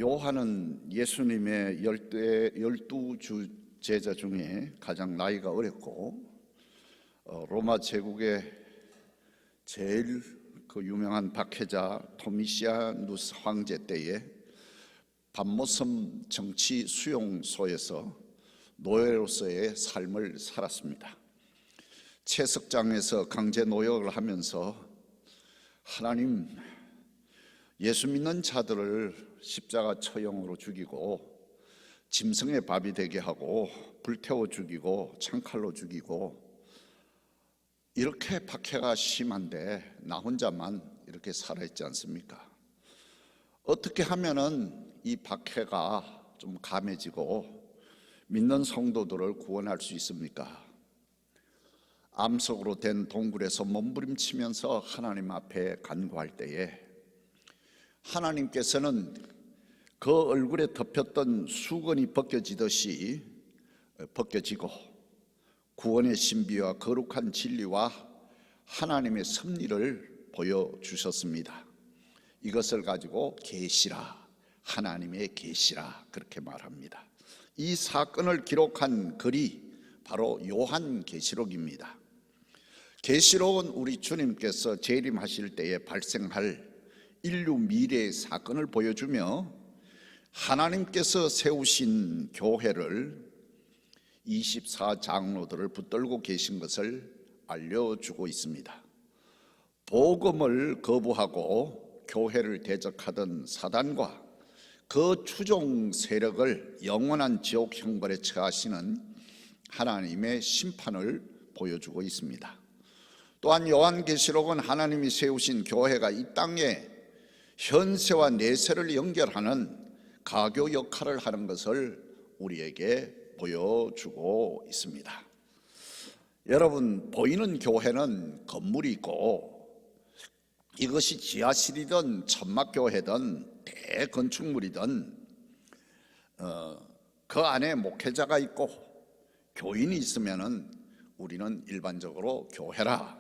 요한은 예수님의 열두 제자 중에 가장 나이가 어렸고 로마 제국의 제일 유명한 박해자 도미시아누스 황제 때에 밤모섬 정치 수용소에서 노예로서의 삶을 살았습니다. 채석장에서 강제 노역을 하면서 하나님, 예수 믿는 자들을 십자가 처형으로 죽이고 짐승의 밥이 되게 하고 불태워 죽이고 창칼로 죽이고, 이렇게 박해가 심한데 나 혼자만 이렇게 살아있지 않습니까? 어떻게 하면은 이 박해가 좀 감해지고 믿는 성도들을 구원할 수 있습니까? 암석으로 된 동굴에서 몸부림치면서 하나님 앞에 간구할 때에 하나님께서는 그 얼굴에 덮였던 수건이 벗겨지듯이 벗겨지고 구원의 신비와 거룩한 진리와 하나님의 섭리를 보여주셨습니다. 이것을 가지고 계시라, 하나님의 계시라 그렇게 말합니다. 이 사건을 기록한 글이 바로 요한계시록입니다. 계시록은 우리 주님께서 재림하실 때에 발생할 인류 미래의 사건을 보여주며 하나님께서 세우신 교회를 24장로들을 붙들고 계신 것을 알려주고 있습니다. 복음을 거부하고 교회를 대적하던 사단과 그 추종 세력을 영원한 지옥 형벌에 처하시는 하나님의 심판을 보여주고 있습니다. 또한 요한계시록은 하나님이 세우신 교회가 이 땅에 현세와 내세를 연결하는 가교 역할을 하는 것을 우리에게 보여주고 있습니다. 여러분, 보이는 교회는 건물이 있고 이것이 지하실이든 천막교회든 대건축물이든 그 안에 목회자가 있고 교인이 있으면은 우리는 일반적으로 교회라,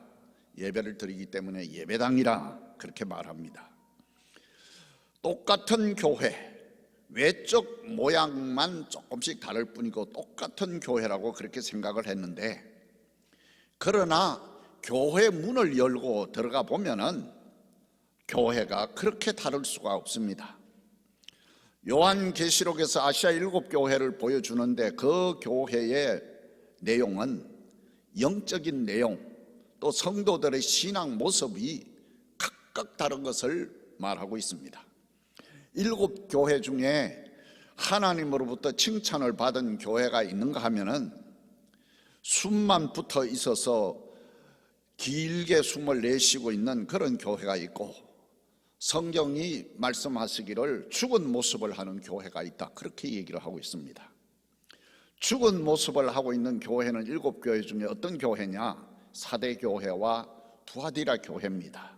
예배를 드리기 때문에 예배당이라 그렇게 말합니다. 똑같은 교회, 외적 모양만 조금씩 다를 뿐이고 똑같은 교회라고 그렇게 생각을 했는데, 그러나 교회 문을 열고 들어가 보면은 교회가 그렇게 다를 수가 없습니다. 요한계시록에서 아시아 7교회를 보여주는데 그 교회의 내용은 영적인 내용, 또 성도들의 신앙 모습이 각각 다른 것을 말하고 있습니다. 7교회 중에 하나님으로부터 칭찬을 받은 교회가 있는가 하면은 숨만 붙어 있어서 길게 숨을 내쉬고 있는 그런 교회가 있고, 성경이 말씀하시기를 죽은 모습을 하는 교회가 있다, 그렇게 얘기를 하고 있습니다. 죽은 모습을 하고 있는 교회는 7교회 중에 어떤 교회냐? 사대교회와 두아디라 교회입니다.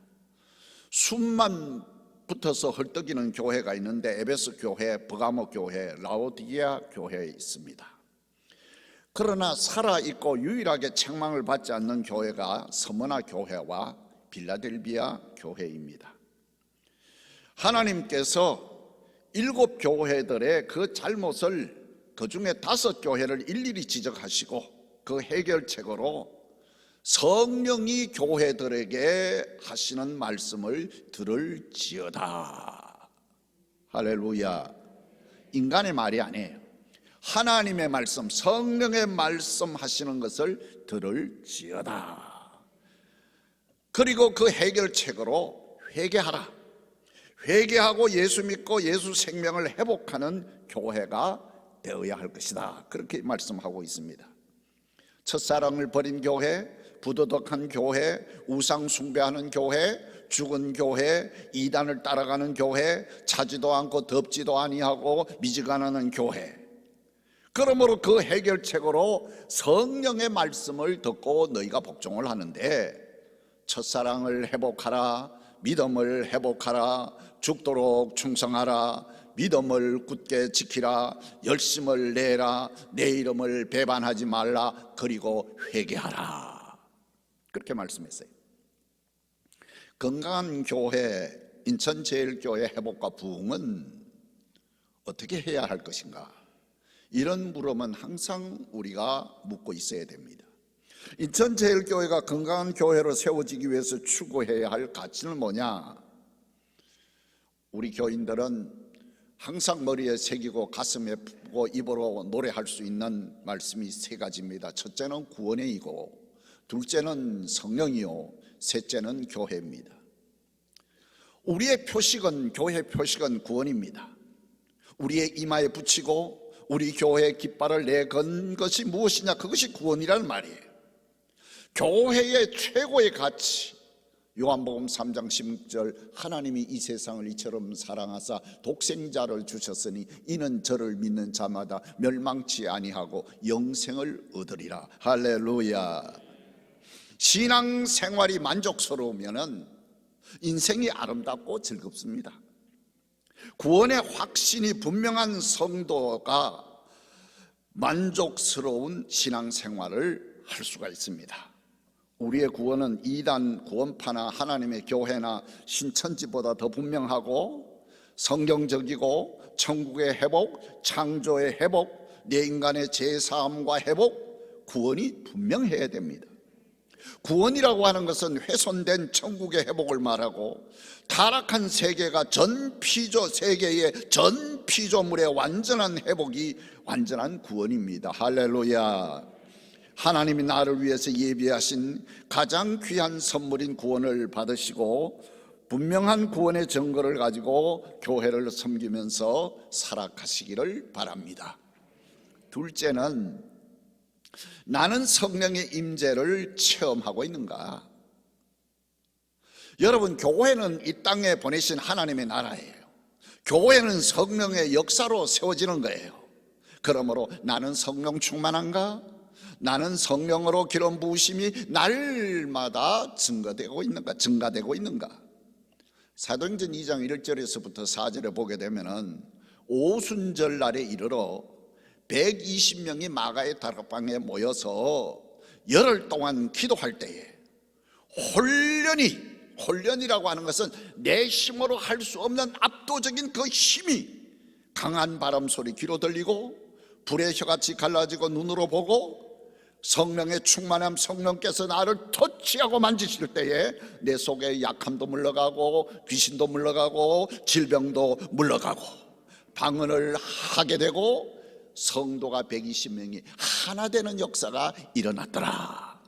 숨만 붙어서 헐떡이는 교회가 있는데 에베소 교회, 버가모 교회, 라오디게아 교회에 있습니다. 그러나 살아있고 유일하게 책망을 받지 않는 교회가 서머나 교회와 빌라델비아 교회입니다. 하나님께서 7교회들의 그 잘못을, 그 중에 5교회를 일일이 지적하시고 그 해결책으로 성령이 교회들에게 하시는 말씀을 들을지어다. 할렐루야. 인간의 말이 아니에요. 하나님의 말씀, 성령의 말씀 하시는 것을 들을지어다. 그리고 그 해결책으로 회개하라. 회개하고 예수 믿고 예수 생명을 회복하는 교회가 되어야 할 것이다, 그렇게 말씀하고 있습니다. 첫사랑을 버린 교회, 부도덕한 교회, 우상 숭배하는 교회, 죽은 교회, 이단을 따라가는 교회, 차지도 않고 덥지도 아니하고 미지근하는 교회. 그러므로 그 해결책으로 성령의 말씀을 듣고 너희가 복종을 하는데, 첫사랑을 회복하라, 믿음을 회복하라, 죽도록 충성하라, 믿음을 굳게 지키라, 열심을 내라, 내 이름을 배반하지 말라, 그리고 회개하라, 그렇게 말씀했어요. 건강한 교회, 인천제일교회 회복과 부흥은 어떻게 해야 할 것인가? 이런 물음은 항상 우리가 묻고 있어야 됩니다. 인천제일교회가 건강한 교회로 세워지기 위해서 추구해야 할 가치는 뭐냐? 우리 교인들은 항상 머리에 새기고 가슴에 품고 입으로 노래할 수 있는 말씀이 세 가지입니다. 첫째는 구원의 이고, 둘째는 성령이요, 셋째는 교회입니다. 우리의 표식은, 교회 표식은 구원입니다. 우리의 이마에 붙이고 우리 교회의 깃발을 내건 것이 무엇이냐? 그것이 구원이라는 말이에요. 교회의 최고의 가치, 요한복음 3장 16절, 하나님이 이 세상을 이처럼 사랑하사 독생자를 주셨으니 이는 저를 믿는 자마다 멸망치 아니하고 영생을 얻으리라. 할렐루야. 신앙생활이 만족스러우면 인생이 아름답고 즐겁습니다. 구원의 확신이 분명한 성도가 만족스러운 신앙생활을 할 수가 있습니다. 우리의 구원은 이단 구원파나 하나님의 교회나 신천지보다 더 분명하고 성경적이고 천국의 회복, 창조의 회복, 내 인간의 죄사함과 회복, 구원이 분명해야 됩니다. 구원이라고 하는 것은 훼손된 천국의 회복을 말하고 타락한 세계가 세계의 전 피조물의 완전한 회복이 완전한 구원입니다. 할렐루야. 하나님이 나를 위해서 예비하신 가장 귀한 선물인 구원을 받으시고 분명한 구원의 증거를 가지고 교회를 섬기면서 살아가시기를 바랍니다. 둘째는 나는 성령의 임재를 체험하고 있는가? 여러분, 교회는 이 땅에 보내신 하나님의 나라예요. 교회는 성령의 역사로 세워지는 거예요. 그러므로 나는 성령 충만한가? 나는 성령으로 기름 부으심이 날마다 증가되고 있는가? 사도행전 2장 1절에서부터 4절에 보게 되면은 오순절 날에 이르러 120명이 마가의 다락방에 모여서 열흘 동안 기도할 때에 혼련이라고 하는 것은 내 힘으로 할 수 없는 압도적인 그 힘이 강한 바람 소리 귀로 들리고 불의 혀같이 갈라지고 눈으로 보고 성령의 충만함, 성령께서 나를 터치하고 만지실 때에 내 속에 약함도 물러가고 귀신도 물러가고 질병도 물러가고 방언을 하게 되고 성도가 120명이 하나 되는 역사가 일어났더라.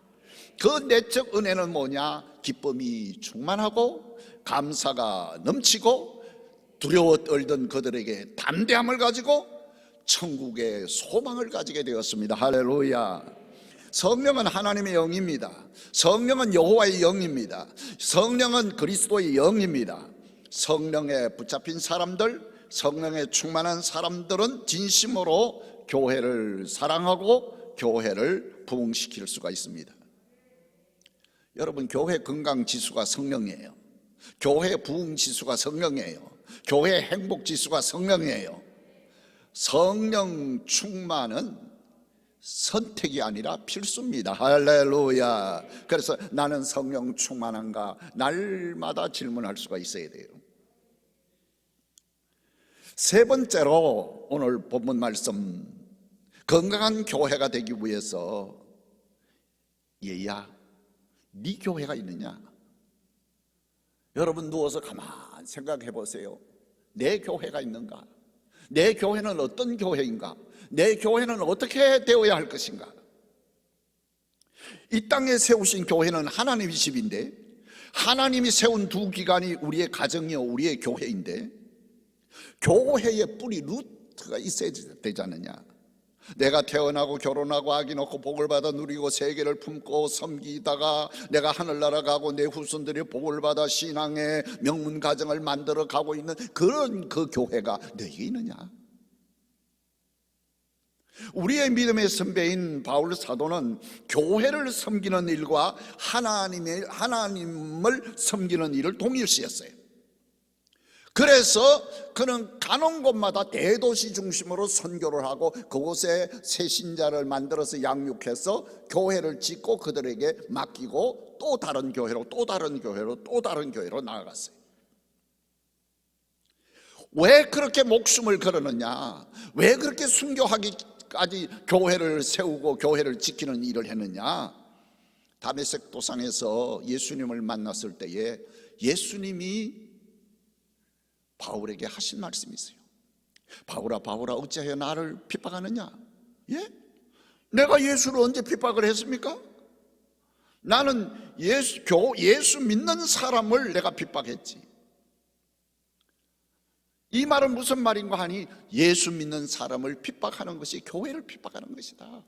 그 내적 은혜는 뭐냐? 기쁨이 충만하고 감사가 넘치고 두려워 떨던 그들에게 담대함을 가지고 천국의 소망을 가지게 되었습니다. 할렐루야. 성령은 하나님의 영입니다. 성령은 여호와의 영입니다. 성령은 그리스도의 영입니다. 성령에 붙잡힌 사람들, 성령에 충만한 사람들은 진심으로 교회를 사랑하고 교회를 부흥시킬 수가 있습니다. 여러분, 교회 건강 지수가 성령이에요. 교회 부흥 지수가 성령이에요. 교회 행복 지수가 성령이에요. 성령 충만은 선택이 아니라 필수입니다. 할렐루야. 그래서 나는 성령 충만한가? 날마다 질문할 수가 있어야 돼요. 세 번째로 오늘 본문 말씀, 건강한 교회가 되기 위해서 얘야, 네 교회가 있느냐? 여러분 누워서 가만히 생각해 보세요. 내 교회가 있는가? 내 교회는 어떤 교회인가? 내 교회는 어떻게 되어야 할 것인가? 이 땅에 세우신 교회는 하나님의 집인데 하나님이 세운 두 기관이 우리의 가정이요 우리의 교회인데 교회의 뿌리 루트가 있어야 되지 않느냐? 내가 태어나고 결혼하고 아기 낳고 복을 받아 누리고 세계를 품고 섬기다가 내가 하늘나라 가고 내 후손들이 복을 받아 신앙의 명문 가정을 만들어 가고 있는 그런 그 교회가 너에게 있느냐? 우리의 믿음의 선배인 바울 사도는 교회를 섬기는 일과 하나님을 섬기는 일을 동일시했어요. 그래서 그는 가는 곳마다 대도시 중심으로 선교를 하고 그곳에 새 신자를 만들어서 양육해서 교회를 짓고 그들에게 맡기고 또 다른 교회로 또 다른 교회로 또 다른 교회로 나아갔어요. 왜 그렇게 목숨을 걸었느냐? 왜 그렇게 순교하기까지 교회를 세우고 교회를 지키는 일을 했느냐? 다메섹 도상에서 예수님을 만났을 때에 예수님이 바울에게 하신 말씀이 있어요. 바울아 바울아 어찌하여 나를 핍박하느냐? 예? 내가 예수를 언제 핍박을 했습니까? 나는 예수 믿는 사람을 내가 핍박했지. 이 말은 무슨 말인가 하니 예수 믿는 사람을 핍박하는 것이 교회를 핍박하는 것이다.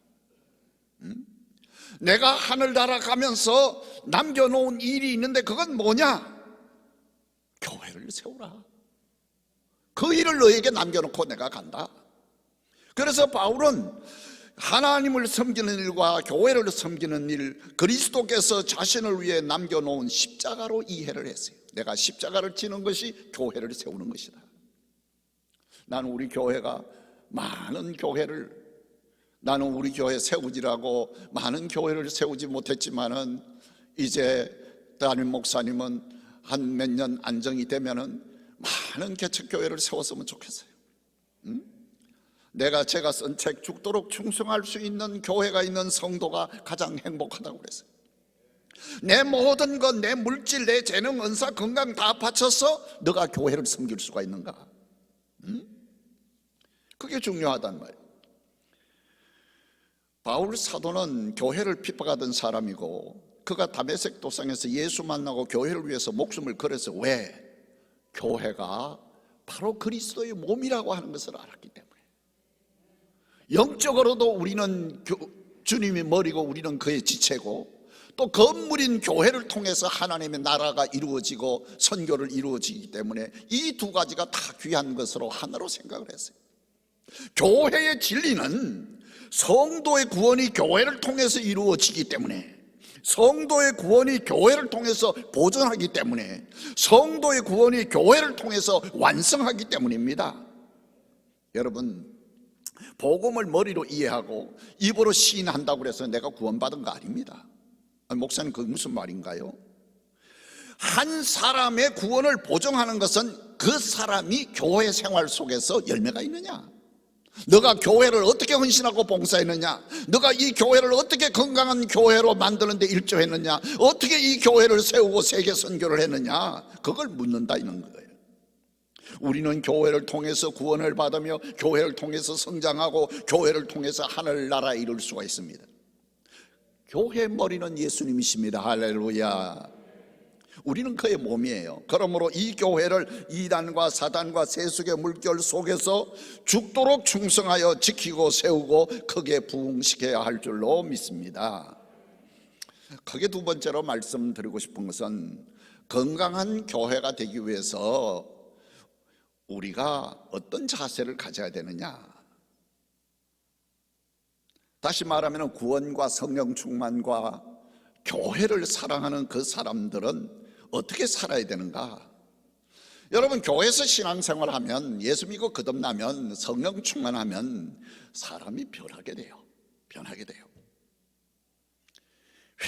내가 하늘 날아가면서 남겨놓은 일이 있는데 그건 뭐냐? 교회를 세우라. 그 일을 너에게 남겨놓고 내가 간다. 그래서 바울은 하나님을 섬기는 일과 교회를 섬기는 일, 그리스도께서 자신을 위해 남겨놓은 십자가로 이해를 했어요. 내가 십자가를 지는 것이 교회를 세우는 것이다. 나는 우리 교회가 나는 우리 교회 세우지라고 많은 교회를 세우지 못했지만은 이제 담임 목사님은 한 몇 년 안정이 되면은 많은 개척교회를 세웠으면 좋겠어요. 제가 쓴 책 죽도록 충성할 수 있는 교회가 있는 성도가 가장 행복하다고 그랬어요. 내 모든 것, 내 물질, 내 재능, 은사, 건강 다 바쳐서 너가 교회를 섬길 수가 있는가? 그게 중요하단 말이에요. 바울 사도는 교회를 핍박하던 사람이고 그가 다메섹 도상에서 예수 만나고 교회를 위해서 목숨을 걸어서 왜? 교회가 바로 그리스도의 몸이라고 하는 것을 알았기 때문에 영적으로도 우리는 주님이 머리고 우리는 그의 지체고 또 건물인 교회를 통해서 하나님의 나라가 이루어지고 선교를 이루어지기 때문에 이 두 가지가 다 귀한 것으로 하나로 생각을 했어요. 교회의 진리는 성도의 구원이 교회를 통해서 이루어지기 때문에 성도의 구원이 교회를 통해서 보존하기 때문에 성도의 구원이 교회를 통해서 완성하기 때문입니다. 여러분, 복음을 머리로 이해하고 입으로 시인한다고 해서 내가 구원받은 거 아닙니다. 목사님 그게 무슨 말인가요? 한 사람의 구원을 보증하는 것은 그 사람이 교회 생활 속에서 열매가 있느냐, 너가 교회를 어떻게 헌신하고 봉사했느냐, 너가 이 교회를 어떻게 건강한 교회로 만드는 데 일조했느냐, 어떻게 이 교회를 세우고 세계 선교를 했느냐, 그걸 묻는다 이런 거예요. 우리는 교회를 통해서 구원을 받으며 교회를 통해서 성장하고 교회를 통해서 하늘나라 이룰 수가 있습니다. 교회의 머리는 예수님이십니다. 할렐루야. 우리는 그의 몸이에요. 그러므로 이 교회를 이단과 사단과 세속의 물결 속에서 죽도록 충성하여 지키고 세우고 크게 부흥시켜야 할 줄로 믿습니다. 크게 두 번째로 말씀드리고 싶은 것은 건강한 교회가 되기 위해서 우리가 어떤 자세를 가져야 되느냐. 다시 말하면 구원과 성령 충만과 교회를 사랑하는 그 사람들은 어떻게 살아야 되는가? 여러분, 교회에서 신앙생활하면, 예수 믿고 거듭나면, 성령 충만하면 사람이 변하게 돼요.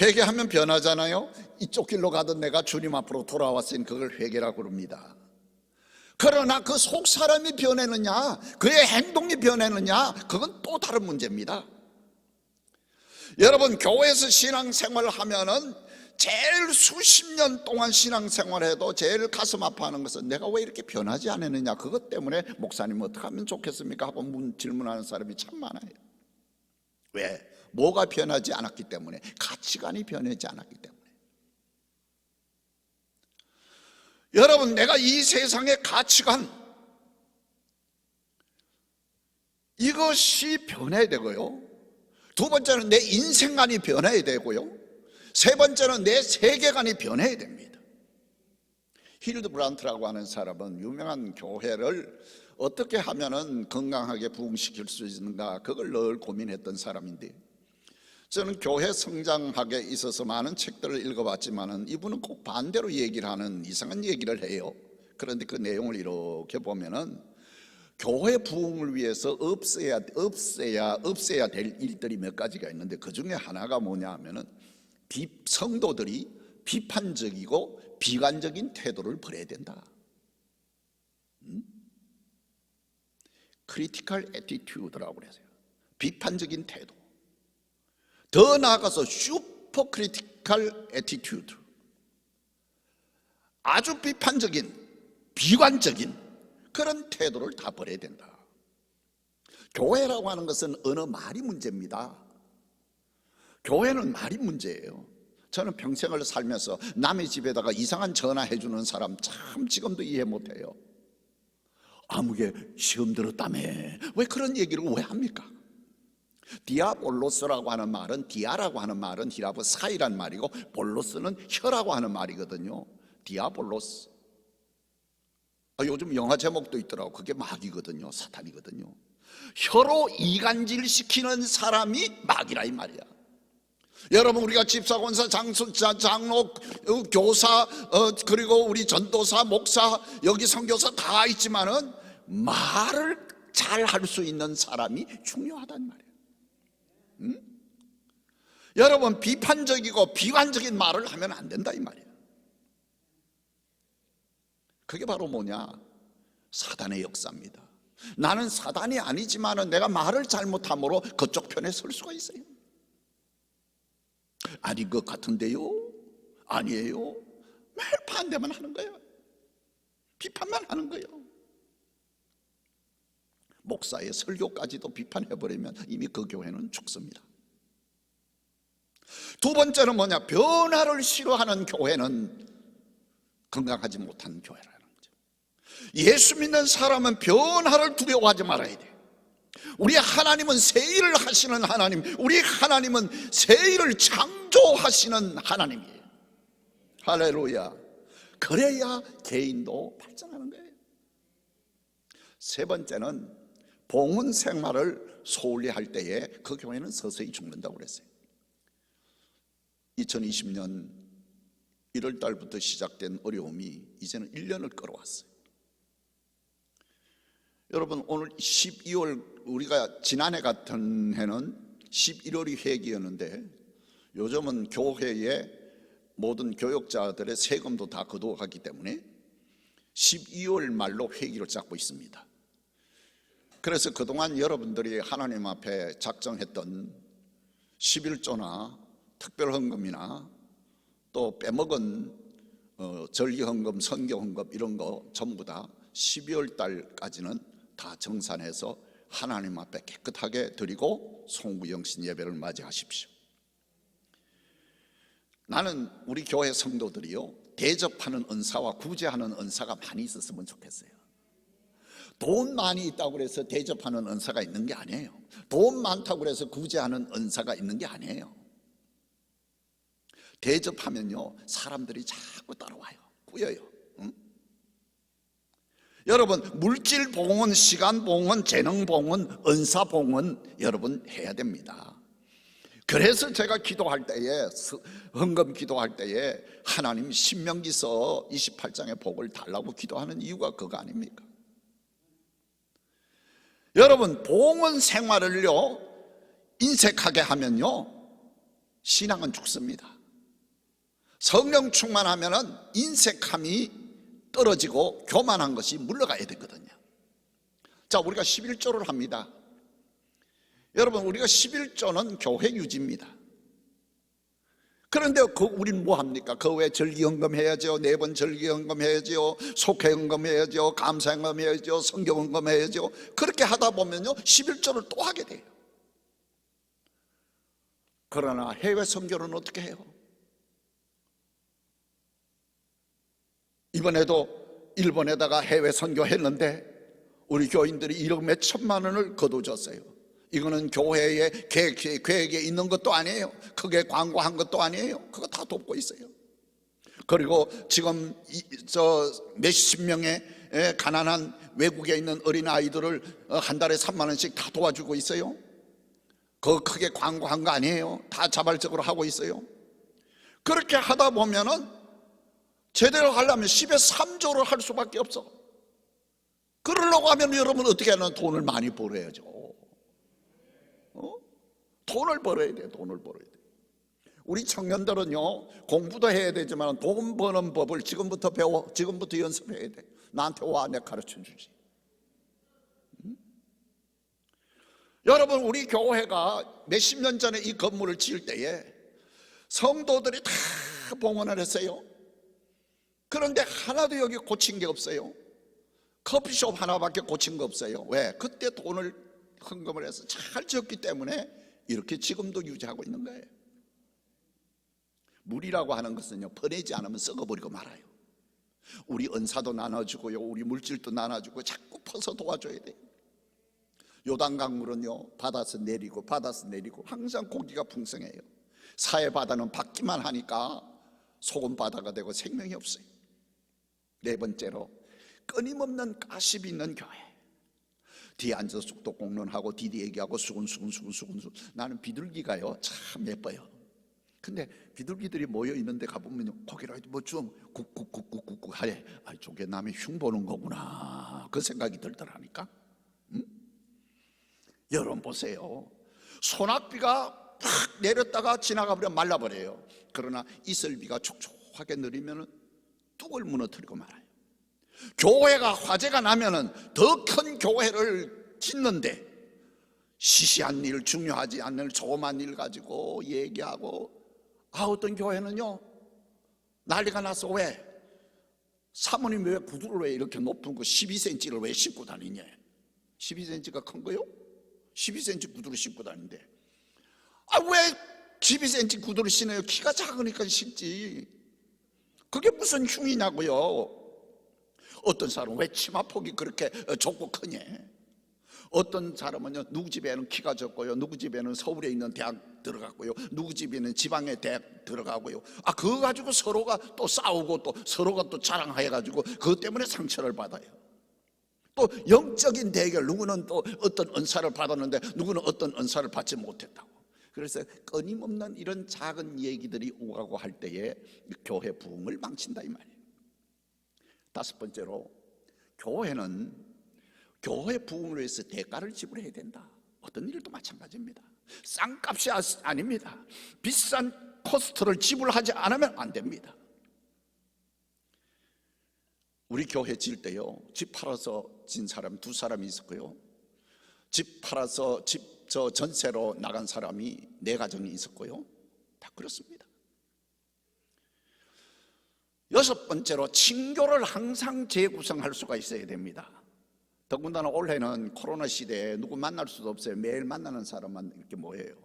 회개하면 변하잖아요. 이쪽 길로 가던 내가 주님 앞으로 돌아왔으니 그걸 회개라고 그럽니다. 그러나 그 속 사람이 변했느냐, 그의 행동이 변했느냐, 그건 또 다른 문제입니다. 여러분, 교회에서 신앙생활을 하면은 제일 수십 년 동안 신앙생활해도 제일 가슴 아파하는 것은 내가 왜 이렇게 변하지 않았느냐, 그것 때문에 목사님 어떻게 하면 좋겠습니까 하고 질문하는 사람이 참 많아요. 왜? 뭐가 변하지 않았기 때문에, 가치관이 변하지 않았기 때문에. 여러분, 내가 이 세상의 가치관, 이것이 변해야 되고요, 두 번째는 내 인생관이 변해야 되고요, 세 번째는 내 세계관이 변해야 됩니다. 힐드 브란트라고 하는 사람은 유명한 교회를 어떻게 하면 건강하게 부흥시킬 수 있는가, 그걸 늘 고민했던 사람인데, 저는 교회 성장학에 있어서 많은 책들을 읽어봤지만 이분은 꼭 반대로 얘기를 하는 이상한 얘기를 해요. 그런데 그 내용을 이렇게 보면은 교회 부흥을 위해서 없애야 될 일들이 몇 가지가 있는데, 그 중에 하나가 뭐냐 하면은 성도들이 비판적이고 비관적인 태도를 버려야 된다. 크리티컬 애티튜드라고 그랬어요. 비판적인 태도. 더 나아가서 슈퍼 크리티컬 애티튜드. 아주 비판적인, 비관적인 그런 태도를 다 버려야 된다. 교회라고 하는 것은 어느 말이 문제입니다. 교회는 말이 문제예요. 저는 평생을 살면서 남의 집에다가 이상한 전화해 주는 사람 참 지금도 이해 못해요. 아무개 시험 들었다며 왜 그런 얘기를 왜 합니까? 디아볼로스라고 하는 말은, 디아라고 하는 말은 히라브 사이란 말이고 볼로스는 혀라고 하는 말이거든요. 디아볼로스. 요즘 영화 제목도 있더라고. 그게 마귀거든요. 사탄이거든요. 혀로 이간질 시키는 사람이 마귀라 이 말이야. 여러분, 우리가 집사, 권사, 장로, 교사, 그리고 우리 전도사, 목사, 여기 선교사 다 있지만은 말을 잘 할 수 있는 사람이 중요하단 말이에요. 여러분, 비판적이고 비관적인 말을 하면 안 된다 이 말이에요. 그게 바로 뭐냐? 사단의 역사입니다. 나는 사단이 아니지만은 내가 말을 잘못함으로 그쪽 편에 설 수가 있어요. 아닌 것 같은데요? 아니에요? 매일 반대만 하는 거예요. 비판만 하는 거예요. 목사의 설교까지도 비판해버리면 이미 그 교회는 죽습니다. 두 번째는 뭐냐? 변화를 싫어하는 교회는 건강하지 못한 교회라는 거죠. 예수 믿는 사람은 변화를 두려워하지 말아야 돼. 우리 하나님은 새 일을 하시는 하나님, 우리 하나님은 새 일을 창조하시는 하나님이에요. 할렐루야. 그래야 개인도 발전하는 거예요. 세 번째는 봉헌 생활을 소홀히 할 때에 그 교회는 서서히 죽는다고 그랬어요. 2020년 1월 달부터 시작된 어려움이 이제는 1년을 끌어왔어요. 여러분, 오늘 12월, 우리가 지난해 같은 해는 11월이 회기였는데 요즘은 교회의 모든 교역자들의 세금도 다 거두어가기 때문에 12월 말로 회기를 잡고 있습니다. 그래서 그동안 여러분들이 하나님 앞에 작정했던 11조나 특별헌금이나 또 빼먹은 절기헌금, 선교헌금 이런 거 전부 다 12월 달까지는 다 정산해서 하나님 앞에 깨끗하게 드리고 송구영신 예배를 맞이하십시오. 나는 우리 교회 성도들이요, 대접하는 은사와 구제하는 은사가 많이 있었으면 좋겠어요. 돈 많이 있다고 해서 대접하는 은사가 있는 게 아니에요. 돈 많다고 해서 구제하는 은사가 있는 게 아니에요. 대접하면요 사람들이 자꾸 따라와요. 꾸여요. 응? 여러분, 물질 봉헌, 시간 봉헌, 재능 봉헌, 은사 봉헌 여러분 해야 됩니다. 그래서 제가 기도할 때에, 헌금 기도할 때에 하나님 신명기서 28장의 복을 달라고 기도하는 이유가 그거 아닙니까? 여러분, 봉헌 생활을요 인색하게 하면요 신앙은 죽습니다. 성령 충만하면은 인색함이 떨어지고 교만한 것이 물러가야 되거든요. 자, 우리가 11조를 합니다. 여러분, 우리가 11조는 교회 유지입니다. 그런데 우리는 뭐 합니까? 그 외에 절기헌금 해야죠, 4번 절기헌금 해야죠, 속회헌금 해야죠, 감사헌금 해야죠, 성교헌금 해야죠. 그렇게 하다 보면요 11조를 또 하게 돼요. 그러나 해외 선교는 어떻게 해요? 이번에도 일본에다가 해외 선교했는데 우리 교인들이 1억 몇 천만 원을 거둬줬어요. 이거는 교회의 계획에 있는 것도 아니에요. 크게 광고한 것도 아니에요. 그거 다 돕고 있어요. 그리고 지금 몇십 명의 가난한 외국에 있는 어린아이들을 한 달에 3만 원씩 다 도와주고 있어요. 그거 크게 광고한 거 아니에요. 다 자발적으로 하고 있어요. 그렇게 하다 보면은 제대로 하려면 10에 3조를 할 수밖에 없어. 그러려고 하면 여러분 어떻게 하면 돈을 많이 벌어야죠. 돈을 벌어야 돼. 돈을 벌어야 돼. 우리 청년들은요 공부도 해야 되지만 돈 버는 법을 지금부터 배워, 지금부터 연습해야 돼. 나한테 와, 내가 가르쳐 주지. 여러분, 우리 교회가 몇십 년 전에 이 건물을 지을 때에 성도들이 다 봉헌을 했어요. 그런데 하나도 여기 고친 게 없어요. 커피숍 하나밖에 고친 거 없어요. 왜? 그때 돈을 헌금을 해서 잘 지었기 때문에 이렇게 지금도 유지하고 있는 거예요. 물이라고 하는 것은요, 퍼내지 않으면 썩어버리고 말아요. 우리 은사도 나눠주고요, 우리 물질도 나눠주고 자꾸 퍼서 도와줘야 돼요. 요단강물은요, 받아서 내리고 받아서 내리고 항상 고기가 풍성해요. 사해바다는 받기만 하니까 소금바다가 되고 생명이 없어요. 네 번째로, 끊임없는 가십이 있는 교회. 뒤에 앉아서 쑥도 공론하고 디디 얘기하고 수근수근. 나는 비둘기가요 참 예뻐요. 근데 비둘기들이 모여 있는데 가보면요, 고개를 뭐좀 꾹꾹꾹꾹꾹 하래. 아, 저게 남의 흉 보는 거구나, 그 생각이 들더라니까. 여러분 보세요. 소낙비가 팍 내렸다가 지나가 버려 말라버려요. 그러나 이슬비가 촉촉하게 내리면 뚝을 무너뜨리고 말아요. 교회가 화재가 나면은 더 큰 교회를 짓는데 시시한 일, 중요하지 않는 조그만 일 가지고 얘기하고, 어떤 교회는요 난리가 나서, 왜? 사모님 왜 구두를 왜 이렇게 높은 거 12cm를 왜 신고 다니냐? 12cm가 큰 거요? 12cm 구두를 신고 다니는데, 왜 12cm 구두를 신어요? 키가 작으니까 신지. 그게 무슨 흉이냐고요. 어떤 사람은 왜 치마폭이 그렇게 좁고 크냐? 어떤 사람은요, 누구 집에는 키가 적고요, 누구 집에는 서울에 있는 대학 들어갔고요, 누구 집에는 지방의 대학 들어가고요. 그거 가지고 서로가 또 싸우고 또 서로가 또 자랑해가지고 그것 때문에 상처를 받아요. 또 영적인 대결, 누구는 또 어떤 은사를 받았는데 누구는 어떤 은사를 받지 못했다고. 그래서 끊임없는 이런 작은 얘기들이 오가고 할 때에 교회 부흥을 망친다 이 말이에요. 다섯 번째로, 교회는 교회 부흥을 위해서 대가를 지불해야 된다. 어떤 일도 마찬가지입니다. 싼값이 아닙니다. 비싼 코스트를 지불하지 않으면 안 됩니다. 우리 교회 질 때요, 집 팔아서 진 사람 두 사람이 있었고요, 집 팔아서 저 전세로 나간 사람이 네 가정이 있었고요. 다 그렇습니다. 여섯 번째로, 친교를 항상 재구성할 수가 있어야 됩니다. 더군다나 올해는 코로나 시대에 누구 만날 수도 없어요. 매일 만나는 사람만 이렇게 모여요.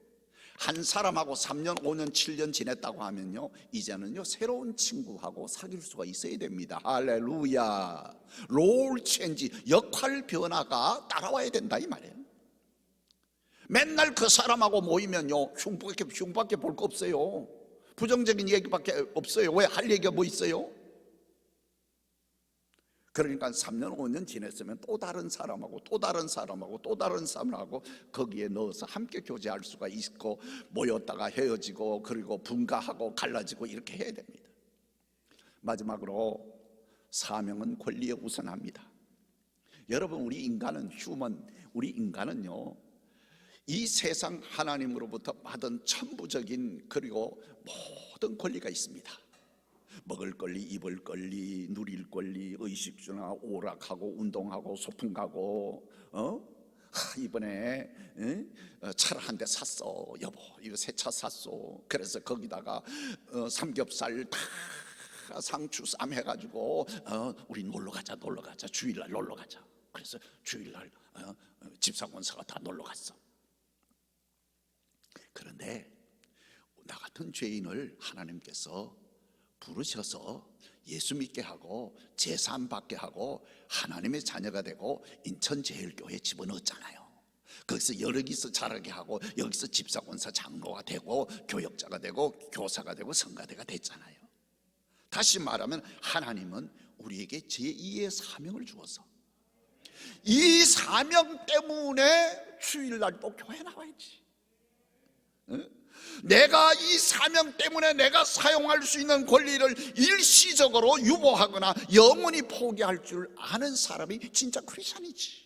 한 사람하고 3년, 5년, 7년 지냈다고 하면요, 이제는요 새로운 친구하고 사귈 수가 있어야 됩니다. 할렐루야. 롤 체인지, 역할 변화가 따라와야 된다 이 말이에요. 맨날 그 사람하고 모이면요 흉밖에 볼 거 없어요. 부정적인 얘기밖에 없어요. 왜? 할 얘기가 뭐 있어요? 그러니까 3년 5년 지냈으면 또 다른 사람하고 또 다른 사람하고 또 다른 사람하고 거기에 넣어서 함께 교제할 수가 있고, 모였다가 헤어지고 그리고 분가하고 갈라지고 이렇게 해야 됩니다. 마지막으로, 사명은 권리에 우선합니다. 여러분, 우리 인간은요 이 세상 하나님으로부터 받은 천부적인 그리고 모든 권리가 있습니다. 먹을 권리, 입을 권리, 누릴 권리, 의식주나 오락하고 운동하고 소풍 가고, 이번에 차를 한 대 샀어. 여보, 이거 새 차 샀어. 그래서 거기다가 삼겹살 다 상추 쌈 해가지고 우리 놀러 가자, 주일날 놀러 가자. 그래서 주일날 집사권사가 다 놀러 갔어. 그런데 나 같은 죄인을 하나님께서 부르셔서 예수 믿게 하고 제산 받게 하고 하나님의 자녀가 되고 인천제일교회에 집어넣었잖아요. 거기서 여기서 자라게 하고 여기서 집사권사 장로가 되고 교역자가 되고 교사가 되고 성가대가 됐잖아요. 다시 말하면 하나님은 우리에게 제2의 사명을 주어서, 이 사명 때문에 주일날 또 교회 나와야지. 내가 이 사명 때문에 내가 사용할 수 있는 권리를 일시적으로 유보하거나 영원히 포기할 줄 아는 사람이 진짜 크리스찬이지.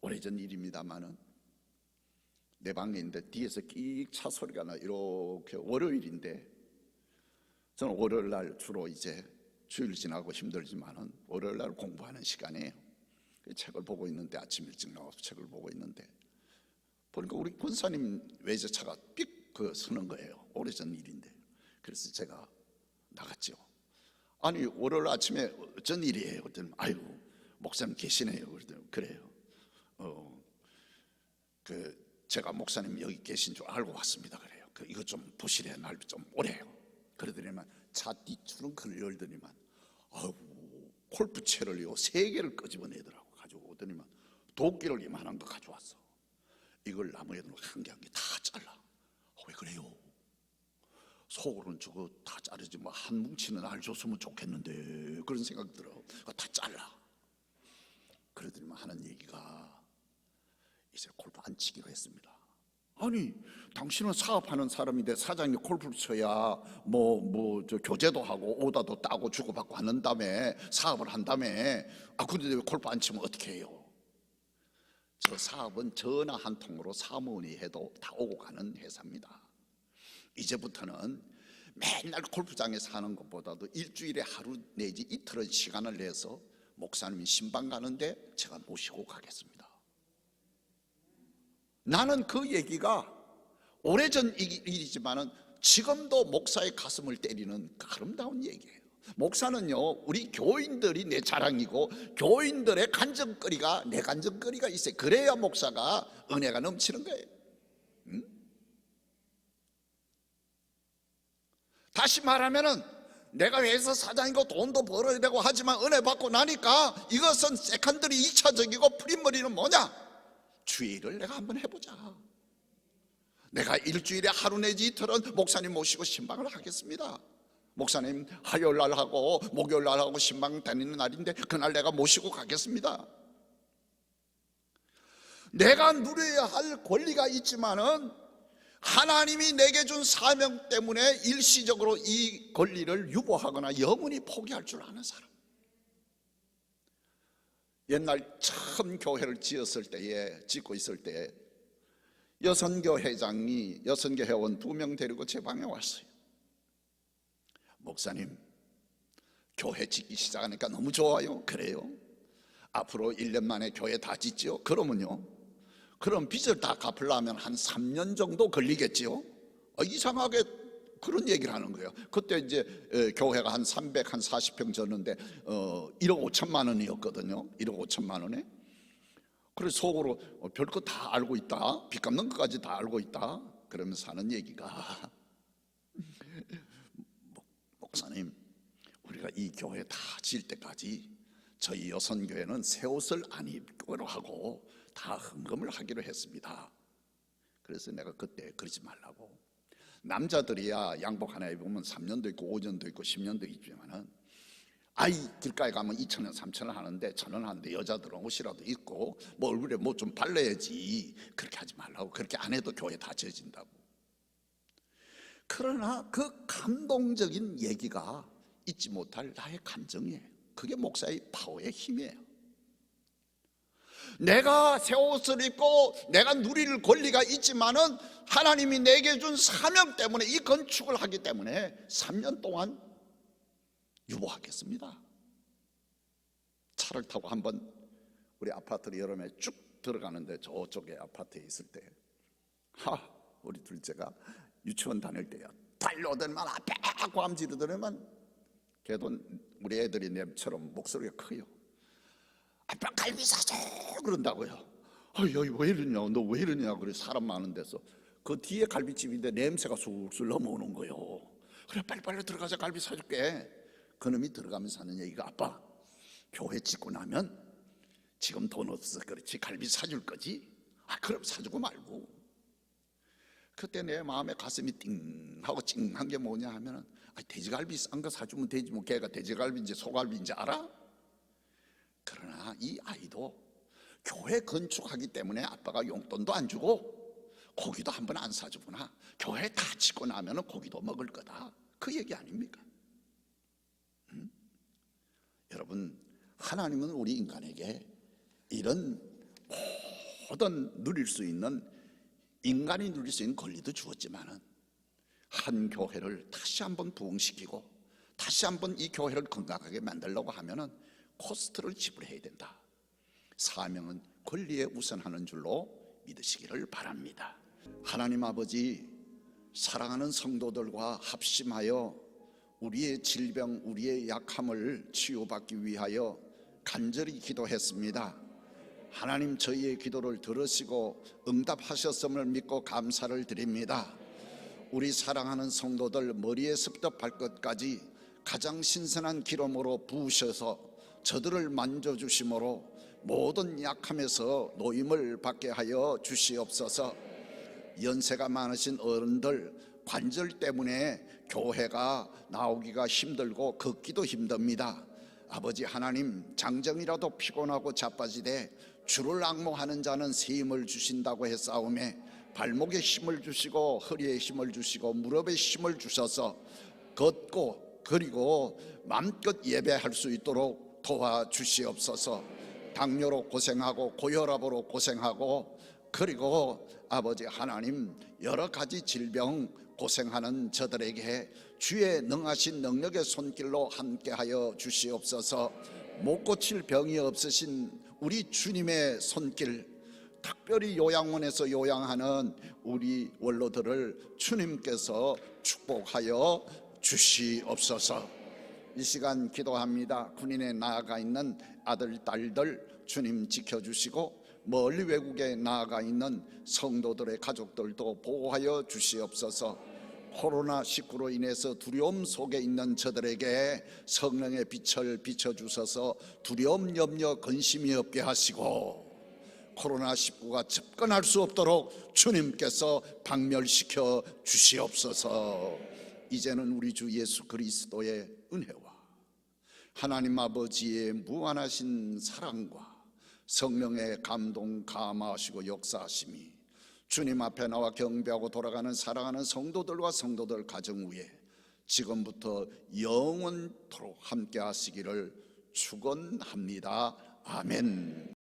오래전 일입니다마는 내 방에 있는데 뒤에서 끽 차 소리가 나. 이렇게 월요일인데, 저는 월요일날 주로 이제 주일 지나고 힘들지만은 월요일날 공부하는 시간이에요. 책을 보고 있는데, 아침 일찍 나와서 책을 보고 있는데 보니까 우리 권사님 외제차가 삑 서는 거예요. 오래전 일인데. 그래서 제가 나갔죠. 아니, 월요일 아침에 어쩐 일이에요? 그랬더니 아이고, 목사님 계시네요. 그랬더니 그래요. 제가 목사님 여기 계신 줄 알고 왔습니다. 그래요. 이거 좀 보시래. 날 좀 오래요. 그러더니만 차 뒷주렁크를 열더니만 골프채를요 3개를 끄집어내더라고. 가지고 오더니만 도끼를 이만한 거 가져왔어. 이걸 나무에 한 개 한 개 다 잘라. 왜 그래요? 속으로는 저거 다 자르지 뭐 한 뭉치는 알 줬으면 좋겠는데 그런 생각이 들어. 다 잘라. 그러더니만 하는 얘기가 이제 골프 안 치기로 했습니다. 아니, 당신은 사업하는 사람인데 사장님 골프를 쳐야 저 교제도 하고 오다도 따고 주고받고 하는 다음에 사업을 한 다음에 근데 왜 골프 안 치면 어떻게 해요? 저 사업은 전화 한 통으로 사무원이 해도 다 오고 가는 회사입니다. 이제부터는 맨날 골프장에서 하는 것보다도 일주일에 하루 내지 이틀은 시간을 내서 목사님이 신방 가는데 제가 모시고 가겠습니다. 나는 그 얘기가 오래전 일이지만은 지금도 목사의 가슴을 때리는 아름다운 얘기예요. 목사는요, 우리 교인들이 내 자랑이고 교인들의 간증거리가 내 간증거리가 있어요. 그래야 목사가 은혜가 넘치는 거예요. 다시 말하면은 내가 회사 사장이고 돈도 벌어야 되고 하지만 은혜 받고 나니까 이것은 세컨더리 2차적이고 프리머리는 뭐냐? 주일을 내가 한번 해보자. 내가 일주일에 하루 내지 이틀은 목사님 모시고 신방을 하겠습니다. 목사님 화요일 날 하고 목요일 날 하고 신방 다니는 날인데 그날 내가 모시고 가겠습니다. 내가 누려야 할 권리가 있지만은 하나님이 내게 준 사명 때문에 일시적으로 이 권리를 유보하거나 영원히 포기할 줄 아는 사람. 옛날 처음 교회를 짓고 있을 때 여선교 회장이 여선교 회원 2명 데리고 제 방에 왔어요. 목사님, 교회 짓기 시작하니까 너무 좋아요. 그래요? 앞으로 1년 만에 교회 다 짓죠? 그러면요, 그럼 빚을 다 갚으려면 한 3년 정도 걸리겠지요? 이상하게 그런 얘기를 하는 거예요. 그때 이제 교회가 한 340평 졌는데 1억 5천만 원이었거든요. 1억 5천만 원에. 그래서 속으로 별거 다 알고 있다, 빚 갚는 것까지 다 알고 있다 그러면서 하는 얘기가 목사님, 우리가 이 교회 다 지을 때까지 저희 여선교회는 새 옷을 안 입기로 하고 다 헌금을 하기로 했습니다. 그래서 내가 그때 그러지 말라고. 남자들이야 양복 하나 입으면 3년도 있고 5년도 있고 10년도 있지만은 길가에 가면 2,000원 3,000원 하는데 1,000원 하는데 여자들은 옷이라도 입고 얼굴에 좀 발라야지. 그렇게 하지 말라고. 그렇게 안 해도 교회 다 지어진다고. 그러나 그 감동적인 얘기가 잊지 못할 나의 감정이에요. 그게 목사의 파워의 힘이에요. 내가 새 옷을 입고 내가 누릴 권리가 있지만은 하나님이 내게 준 사명 때문에 이 건축을 하기 때문에 3년 동안 유보하겠습니다. 차를 타고 한번 우리 아파트를 여름에 쭉 들어가는데 저쪽에 아파트에 있을 때 우리 둘째가 유치원 다닐 때야 달려오더니만 앞에 꽝 지르더니만 걔도 우리 애들이 내처럼 목소리가 커요. 아빠 갈비 사줘 그런다고요. 왜 이러냐, 너 왜 이러냐. 그래, 사람 많은 데서 그 뒤에 갈비집인데 냄새가 술술 넘어오는 거예요. 그래, 빨리빨리 들어가자, 갈비 사줄게. 그놈이 들어가면서 하는 얘기가 아빠 교회 짓고 나면 지금 돈 없어 그렇지 갈비 사줄 거지? 그럼 사주고 말고. 그때 내 마음에 가슴이 띵 하고 찡한 게 뭐냐 하면은 돼지갈비 싼 거 사주면 되지 뭐 걔가 돼지갈비인지 소갈비인지 알아? 그러나 이 아이도 교회 건축하기 때문에 아빠가 용돈도 안 주고 고기도 한 번 안 사주구나. 교회 다 짓고 나면 고기도 먹을 거다. 그 얘기 아닙니까? 여러분, 하나님은 우리 인간에게 이런 모든 누릴 수 있는, 인간이 누릴 수 있는 권리도 주었지만은 한 교회를 다시 한번 부흥시키고 다시 한번 이 교회를 건강하게 만들려고 하면은 코스트를 지불해야 된다. 사명은 권리에 우선하는 줄로 믿으시기를 바랍니다. 하나님 아버지, 사랑하는 성도들과 합심하여 우리의 질병, 우리의 약함을 치유받기 위하여 간절히 기도했습니다. 하나님, 저희의 기도를 들으시고 응답하셨음을 믿고 감사를 드립니다. 우리 사랑하는 성도들 머리에서부터 발끝까지 가장 신선한 기름으로 부으셔서 저들을 만져주심으로 모든 약함에서 노임을 받게 하여 주시옵소서. 연세가 많으신 어른들 관절 때문에 교회가 나오기가 힘들고 걷기도 힘듭니다. 아버지 하나님, 장정이라도 피곤하고 자빠지되 주를 앙모하는 자는 새 힘을 주신다고 했사오매 발목에 힘을 주시고 허리에 힘을 주시고 무릎에 힘을 주셔서 걷고 그리고 마음껏 예배할 수 있도록 도와주시옵소서. 당뇨로 고생하고 고혈압으로 고생하고 그리고 아버지 하나님, 여러 가지 질병 고생하는 저들에게 주의 능하신 능력의 손길로 함께하여 주시옵소서. 못 고칠 병이 없으신 우리 주님의 손길, 특별히 요양원에서 요양하는 우리 원로들을 주님께서 축복하여 주시옵소서. 이 시간 기도합니다. 군인에 나아가 있는 아들, 딸들 주님 지켜주시고 멀리 외국에 나아가 있는 성도들의 가족들도 보호하여 주시옵소서. 코로나19로 인해서 두려움 속에 있는 저들에게 성령의 빛을 비춰주셔서 두려움, 염려, 근심이 없게 하시고 코로나19가 접근할 수 없도록 주님께서 박멸시켜 주시옵소서. 이제는 우리 주 예수 그리스도의 은혜와 하나님 아버지의 무한하신 사랑과 성령의 감동 감화하시고 역사하심이 주님 앞에 나와 경배하고 돌아가는 사랑하는 성도들과 성도들 가정 위에 지금부터 영원토록 함께 하시기를 축원합니다. 아멘.